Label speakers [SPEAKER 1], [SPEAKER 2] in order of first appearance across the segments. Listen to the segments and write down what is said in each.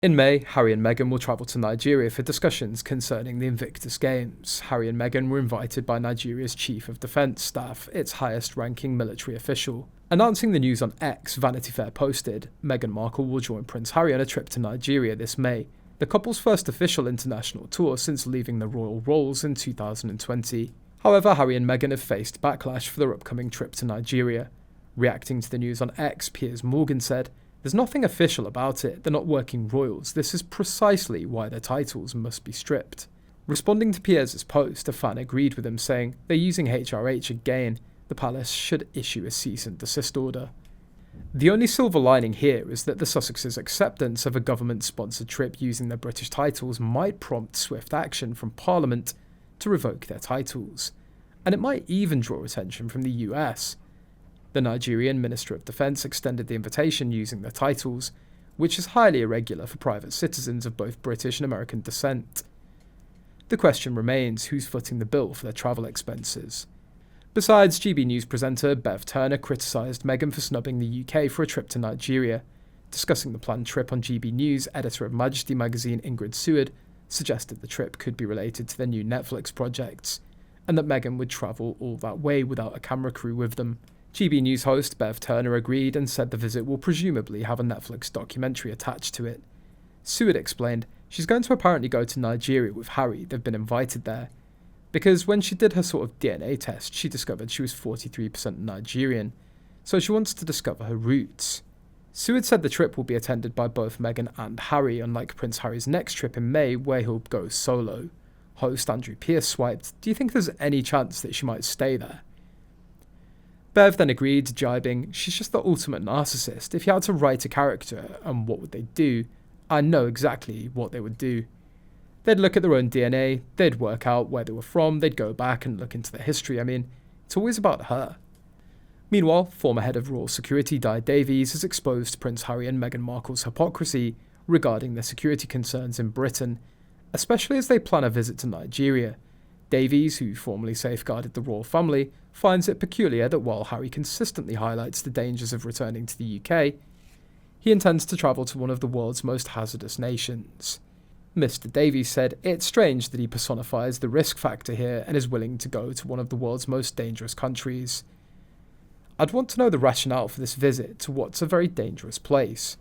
[SPEAKER 1] In May, Harry and Meghan will travel to Nigeria for discussions concerning the Invictus Games. Harry and Meghan were invited by Nigeria's Chief of Defence Staff, its highest-ranking military official. Announcing the news on X, Vanity Fair posted, Meghan Markle will join Prince Harry on a trip to Nigeria this May, the couple's first official international tour since leaving the royal roles in 2020. However, Harry and Meghan have faced backlash for their upcoming trip to Nigeria. Reacting to the news on X, Piers Morgan said, "There's nothing official about it, they're not working royals, this is precisely why their titles must be stripped." Responding to Piers' post, a fan agreed with him, saying, "They're using HRH again, the palace should issue a cease and desist order." The only silver lining here is that the Sussexes' acceptance of a government-sponsored trip using their British titles might prompt swift action from Parliament to revoke their titles, and it might even draw attention from the US. The Nigerian Minister of Defence extended the invitation using their titles, which is highly irregular for private citizens of both British and American descent. The question remains who's footing the bill for their travel expenses. Besides, GB News presenter Bev Turner criticised Meghan for snubbing the UK for a trip to Nigeria. Discussing the planned trip on GB News, editor of Majesty magazine Ingrid Seward suggested the trip could be related to their new Netflix projects, and that Meghan would travel all that way without a camera crew with them. GB News host Bev Turner agreed and said the visit will presumably have a Netflix documentary attached to it. Seward explained, she's going to apparently go to Nigeria with Harry, they've been invited there. Because when she did her sort of DNA test, she discovered she was 43% Nigerian, so she wants to discover her roots. Seward said the trip will be attended by both Meghan and Harry, unlike Prince Harry's next trip in May, where he'll go solo. Host Andrew Pierce swiped, "Do you think there's any chance that she might stay there?" Bev then agreed, jibing, "She's just the ultimate narcissist. If you had to write a character and what would they do, I know exactly what they would do. They'd look at their own DNA, they'd work out where they were from, they'd go back and look into their history. I mean, it's always about her." Meanwhile, former head of Royal Security Di Davies has exposed Prince Harry and Meghan Markle's hypocrisy regarding their security concerns in Britain, especially as they plan a visit to Nigeria. Davies, who formerly safeguarded the royal family, finds it peculiar that while Harry consistently highlights the dangers of returning to the UK, he intends to travel to one of the world's most hazardous nations. Mr. Davies said, "It's strange that he personifies the risk factor here and is willing to go to one of the world's most dangerous countries. I'd want to know the rationale for this visit to what's a very dangerous place."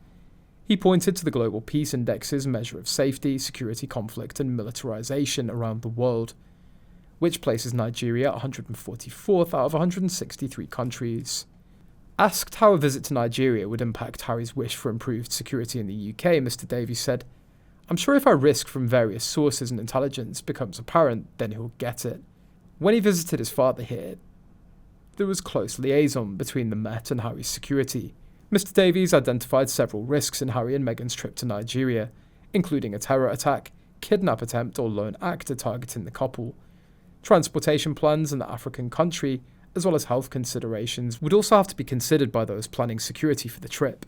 [SPEAKER 1] He pointed to the Global Peace Index's measure of safety, security, conflict and militarization around the world, which places Nigeria at 144th out of 163 countries. Asked how a visit to Nigeria would impact Harry's wish for improved security in the UK, Mr. Davies said, "I'm sure if our risk from various sources and intelligence becomes apparent, then he'll get it. When he visited his father here, there was close liaison between the Met and Harry's security." Mr. Davies identified several risks in Harry and Meghan's trip to Nigeria, including a terror attack, kidnap attempt or lone actor targeting the couple. Transportation plans in the African country, as well as health considerations, would also have to be considered by those planning security for the trip.